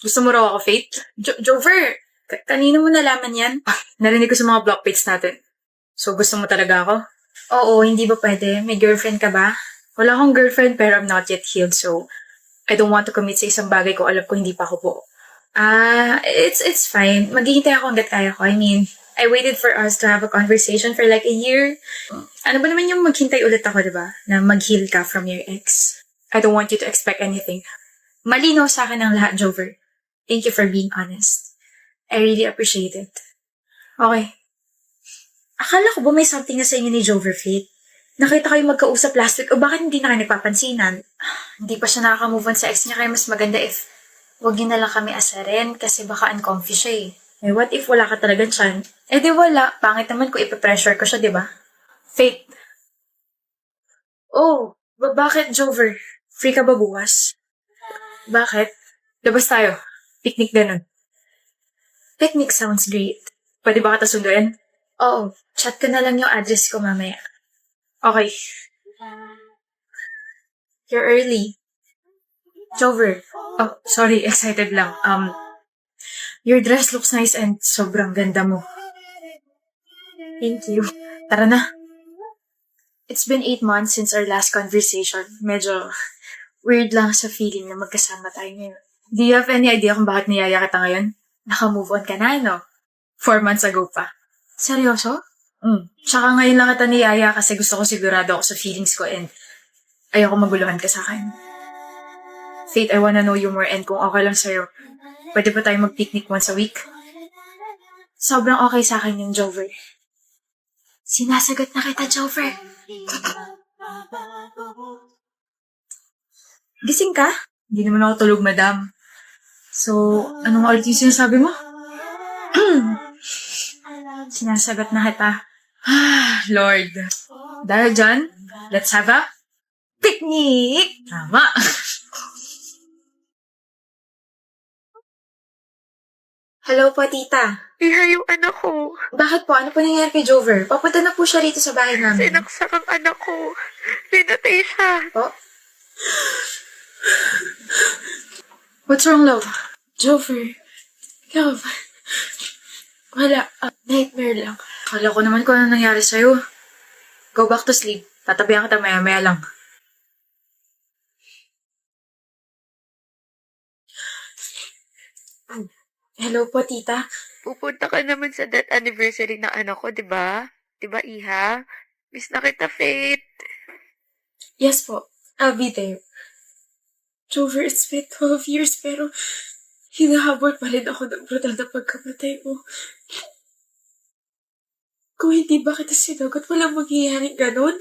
Gusto mo raw ako, Faith? Jover, kanino mo nalaman yan? Narinig ko sa mga block page natin. So, gusto mo talaga ako? Oo, hindi ba pwede? May girlfriend ka ba? Wala akong girlfriend pero I'm not yet healed, so I don't want to commit sa isang bagay ko alam ko hindi pa ako po. It's fine. Maghihintay ako hanggat kaya ko. I mean, I waited for us to have a conversation for like a year. Ano ba naman yung maghintay ulit ako, diba? Na mag-heal ka from your ex. I don't want you to expect anything. Malinaw sa akin ang lahat, Jover. Thank you for being honest. I really appreciate it. Okay. Akala ko ba may something na sa inyo ni Jover, Faith? Nakita kayo magkausap last week o bakit hindi na kayo nagpapansinan? Hindi pa siya nakaka-move on sa ex niya kaya mas maganda if wag niyo na lang kami asarin kasi baka uncomfy siya eh. Eh what if wala ka talagang tiyan? Eh di wala. Pangit naman kung ipapressure ko siya, di ba? Faith. Oh, bakit Jover? Free ka ba bukas? Bakit? Labas tayo. Picnic ganun. Picnic sounds great. Pwede ba kita sunduin? Oo. Chat ko na lang yung address ko mamaya. Okay. You're early. Jover. Oh, sorry. Excited lang. Your dress looks nice and sobrang ganda mo. Thank you. Tara na. It's been 8 months since our last conversation. Medyo weird lang sa feeling na magkasama tayo ngayon. Do you have any idea kung bakit niyaya kita ngayon? Naka-move on ka na, no? 4 months ago pa. Seryoso? Tsaka ngayon lang kita niyaya kasi gusto ko sigurado ako sa feelings ko and ayoko maguluhan ka sa akin. Faith, I wanna know you more and kung okay lang sa'yo, pwede ba tayo mag-picnic once a week? Sobrang okay sa akin yung Jover. Sinasagot na kita, Jover. Gising ka? Hindi naman ako tulog, madam. So, anong ulit yung sinasabi mo? Sinasagot na kita. Lord. Dahil dyan, let's have a picnic! Tama. Hello po, tita. Iha yung anak ko. Bakit po? Ano po nangyari kay Jover? Papunta na po siya rito sa bahay namin. Sinaksak ang anak ko. Pinatay siya. Po? What's wrong, love? Jover. Love. Wala. Nightmare lang. Kala ko naman kung ano nangyari sa'yo. Go back to sleep. Tatabihan kita maya-maya lang. Hello po, tita. Pupunta ka naman sa death anniversary ng anak ko, di ba? Di ba, Iha? Miss na kita, Faith. Yes po. I'll be there. Jover, it's been 12 years pero hinahabol pa rin ako ng brutal na pagkamatay mo. Kung hindi ba kita sinagot, walang mangyayaring ganon.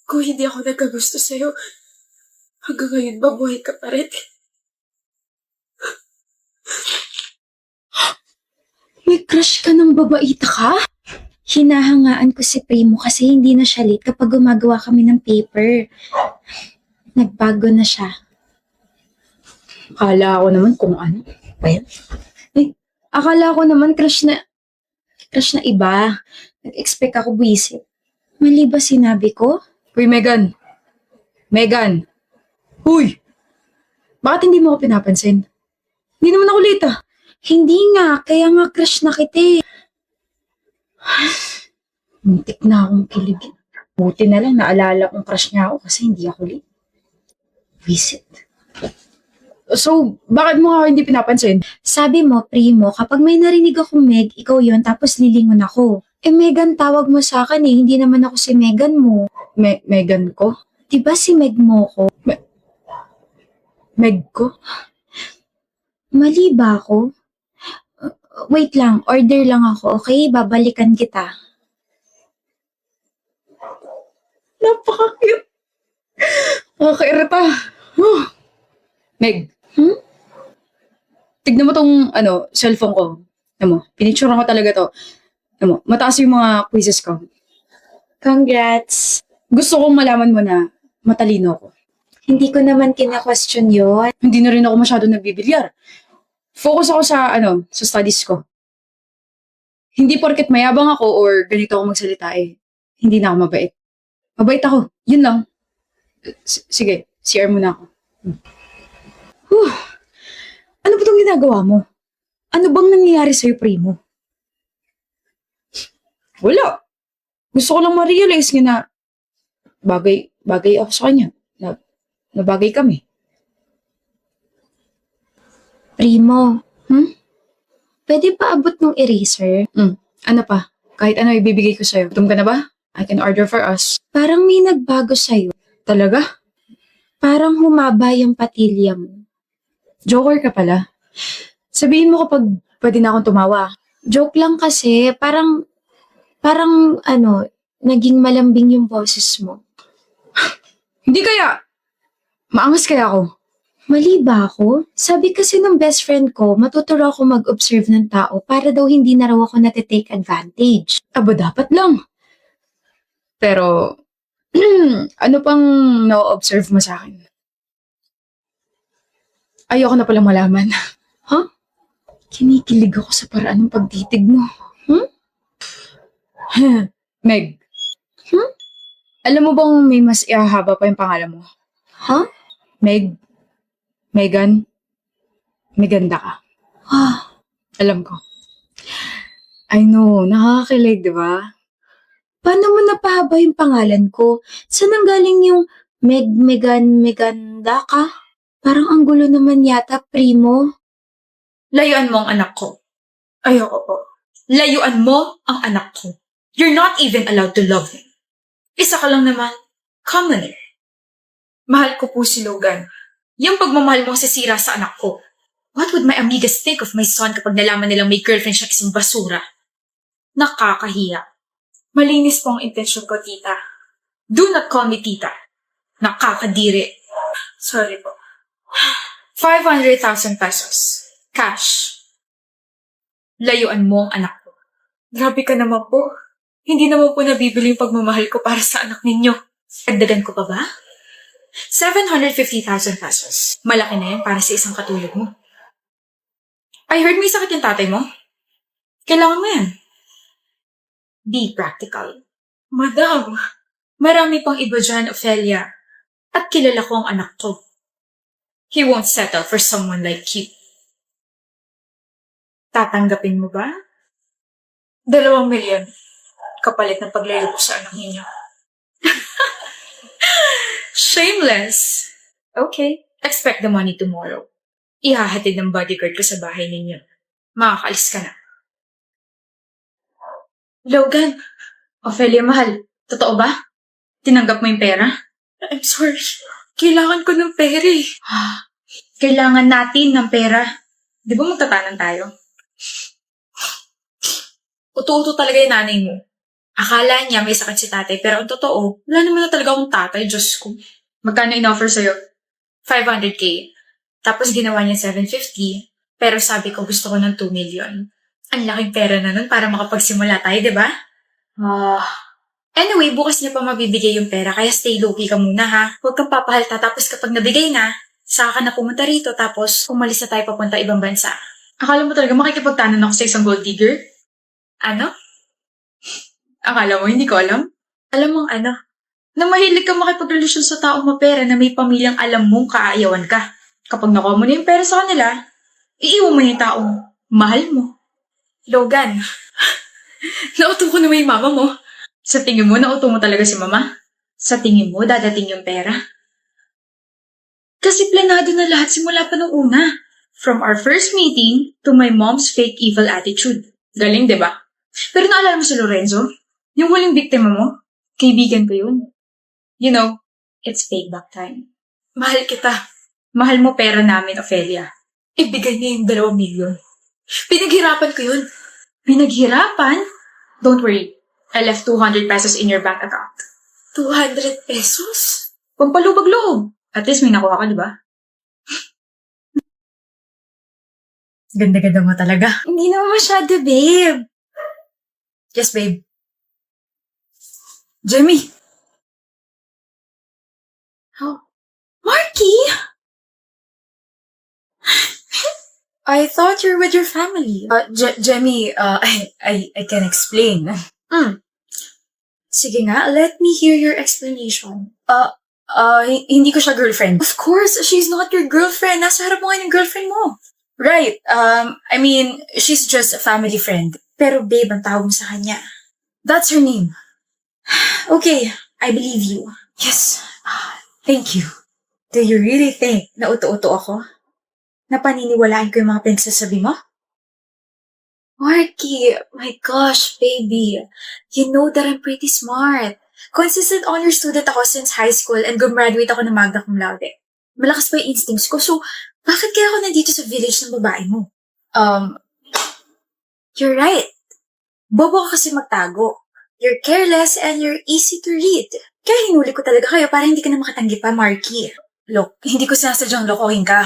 Kung hindi ako nagkagusto sa'yo, hanggang ngayon mabuhay ka pa rin. May crush ka ng babaita ka? Hinahangaan ko si Primo kasi hindi na siya late kapag gumagawa kami ng paper. Nagbago na siya. Akala ko naman kung ano. Well, akala ko naman crush na iba. Nag-expect ako buwisit. Mali ba sinabi ko? Uy, Megan! Megan! Uy! Bakit hindi mo ako pinapansin? Hindi naman ako late ah. Hindi nga, kaya nga crush na kita eh. Muntik na akong kiligin. Buti na lang naalala kong crush niya ako kasi hindi ako late. Visit. So, bakit mo ako hindi pinapansin? Sabi mo, Primo, kapag may narinig akong Meg, ikaw yon tapos lilingon ako. Eh, Megan, tawag mo sa akin eh. Hindi naman ako si Megan mo. Megan ko? Diba si Meg mo ko? Meg ko? Mali ba ako? Wait lang, order lang ako, okay? Babalikan kita. Napaka-cute. Nakakairita. Meg. Tignan mo tong, cellphone ko. Tignan mo, pinicturean ko talaga to. Tignan mo, mataas yung mga quizzes ko. Congrats! Gusto kong malaman mo na matalino ako. Hindi ko naman kina-question yun. Hindi na rin ako masyado nagbibilyar. Focus ako sa studies ko. Hindi porket mayabang ako or ganito ako magsalita hindi na ako mabait. Mabait ako. Yun lang. Sige, CR muna ako. ginagawa mo? Ano bang nangyayari sa'yo, Primo? Wala. Gusto ko lang ma-realize niya na bagay ako sa kanya. Na bagay kami. Primo, pwede pa abot ng eraser? Ano pa? Kahit ano ibibigay ko sa'yo. Gutom ka na ba? I can order for us. Parang may nagbago sa'yo. Talaga? Parang humaba yung patilya mo. Joker ka pala. Sabihin mo kapag pwede na akong tumawa. Joke lang kasi, parang naging malambing yung boses mo. Hindi kaya. Maangas kaya ako. Mali ba ako? Sabi kasi ng best friend ko, matuturo ako mag-observe ng tao para daw hindi na raw ako natitake advantage. Aba, dapat lang. Pero, ano pang na-observe mo sa akin? Ayoko na palang malaman. Kinikilig ako sa paraan ng pagtitig mo. Meg. Alam mo bang may mas ihahaba pa yung pangalan mo? Ha? Meg. Megan. Meganda ka. Alam ko. I know, nakakakilig, di ba? Paano mo napahaba yung pangalan ko? Saan ang galing yung Meganda ka? Parang ang gulo naman yata, Primo. Layuan mo ang anak ko. Ayoko po. Layuan mo ang anak ko. You're not even allowed to love him. Isa ka lang naman. Commoner. Mahal ko po si Logan. Yung pagmamahal mo sisira sa anak ko. What would my amigas think of my son kapag nalaman nilang may girlfriend siya isang basura? Nakakahiya. Malinis po ang intensyon ko, tita. Do not call me tita. Nakakadiri. Sorry po. 500,000 pesos. Cash. Layuan mo ang anak ko. Grabe ka naman po. Hindi naman po nabibili yung pagmamahal ko para sa anak ninyo. Dagdagan ko pa ba? 750,000 pesos. Malaki na yan para sa isang katulad mo. I heard may sakit yung tatay mo. Kailangan mo yan. Be practical. Madam, marami pang iba dyan, Ophelia. At kilala ko ang anak ko. He won't settle for someone like you. Tatanggapin mo ba? 2 milyon. Kapalit ng paglayo ko sa anak ninyo. Shameless. Okay. Expect the money tomorrow. Ihahatid ng bodyguard ko sa bahay ninyo. Makakaalis ka na. Logan. Ophelia, mahal. Totoo ba? Tinanggap mo yung pera? I'm sorry. Kailangan ko ng pera eh. Kailangan natin ng pera. Di ba magtatanan tayo? Uto-uto talaga yung nanay mo. Akala niya may sakit si tatay, pero ang totoo, wala naman na talaga akong tatay, Diyos ko. Magkano in-offer sa'yo? 500K. Tapos ginawa niya 750, pero sabi ko gusto ko ng 2 million. Ang laking pera na nun para makapagsimula tayo, di ba? Anyway, bukas niya pa mabibigay yung pera, kaya stay low-key ka muna ha. Huwag kang papahalta, tapos kapag nabigay na, saka ka na pumunta rito, tapos umalis na tayo papunta ibang bansa. Akala mo talaga makikipagtanan ako sa isang gold digger? Ano? Akala mo, hindi ko alam? Alam mong ano? Na mahilig ka makipagrelasyon sa taong mapera na may pamilyang alam mong kaaayawan ka. Kapag nakuha mo na yung pera sa kanila, iiwan mo yung taong mahal mo. Logan, nauto ko na may mama mo. Sa tingin mo, nauto mo talaga si mama? Sa tingin mo, dadating yung pera? Kasi planado na lahat simula pa nung una. From our first meeting to my mom's fake evil attitude. Galing, di ba? Pero naalala mo si Lorenzo? Yung huling biktima mo? Kaibigan ko yun. You know, it's payback time. Mahal kita. Mahal mo pera namin, Ophelia. Ibigay niya yung 2 milyon. Pinaghirapan ko yun. Pinaghirapan? Don't worry. I left 200 pesos in your bank account. 200 pesos? Pampalubag loob. At least may nakuha ka, di ba? Ganda-ganda mo talaga. Hindi naman masyado, babe. Yes, babe. Jamie! Marky! I thought you're with your family. Jamie, I can explain. Sige nga, let me hear your explanation. Hindi ko siya girlfriend. Of course, she's not your girlfriend. Nasa harap mo ngayon yung girlfriend mo. Right. I mean, she's just a family friend. Pero babe, ang tawag mo sa kanya. That's her name. Okay, I believe you. Yes. Thank you. Do you really think na uto-uto ako? Na paniniwalaan ko yung mga pinagsasabi mo? Marky, my gosh, baby. You know that I'm pretty smart. Consistent honor student ako since high school and gumraduate ako ng magna cum laude. Malakas pa yung instincts ko, so bakit kaya ako nandito sa village ng babae mo? You're right. Bobo ka kasi magtago. You're careless and you're easy to read. Kaya hinuli ko talaga kayo para hindi ka na makatanggi pa, Marky. Look, hindi ko sinasadyang lokohin ka.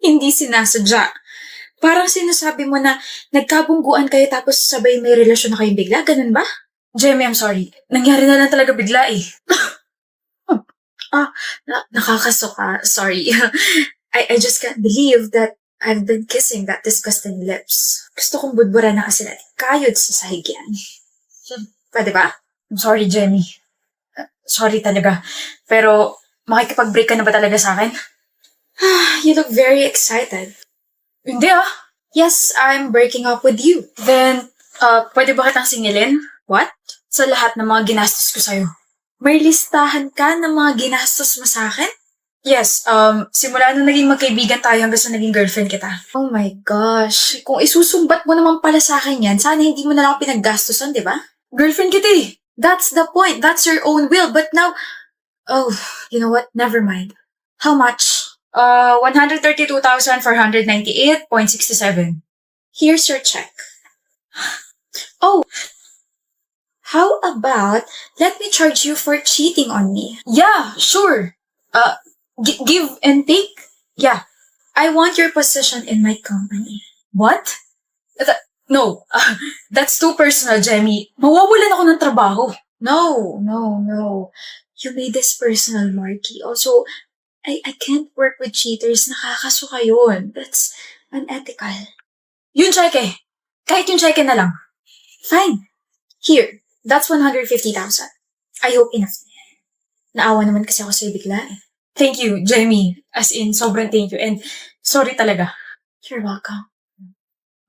Hindi sinasadya. Parang sinasabi mo na nagkabungguan kayo tapos sabay may relasyon na kayong bigla, ganun ba? Jamie, I'm sorry. Nangyari na lang talaga bigla eh. Nakakasuka. Sorry. I just can't believe that I've been kissing that disgusting lips. Gusto kong budbura na kasi natin kayod sa sahig yan. Pwede ba? I'm sorry, Jamie. Sorry talaga. Pero makikipag-break ka na ba talaga sa akin? You look very excited. Hindi ah. Yes, I'm breaking up with you. Then, pwede ba kitang singilin? What? Sa lahat ng mga ginastos ko sa'yo. May listahan ka ng mga ginastos mo sa akin? Yes, simula nung naging magkaibigan tayo hanggang sa naging girlfriend kita. Oh my gosh. Kung isusumbat mo naman pala sa akin yan, sana hindi mo na lang ako pinaggastosan, di ba? Girlfriend kita eh. That's the point. That's your own will. But now, oh, you know what? Never mind. How much? 132,498.67. Here's your check. Oh, how about let me charge you for cheating on me? Yeah, sure. Give and take? Yeah. I want your position in my company. What? No, that's too personal, Jamie. Mawawalan ako ng trabaho. No. You made this personal, Marky. Also, I can't work with cheaters. Nakakasuka yun. That's unethical. Yung cheque. Kahit yung cheque na lang. Fine. Here. That's 150,000. I hope enough na yan. Naawa naman kasi ako sa'yo bigla eh. Thank you, Jamie. As in, sobrang thank you. And sorry talaga. You're welcome.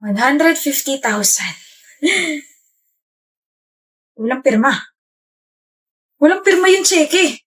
150,000. Walang pirma. Walang pirma yung cheque.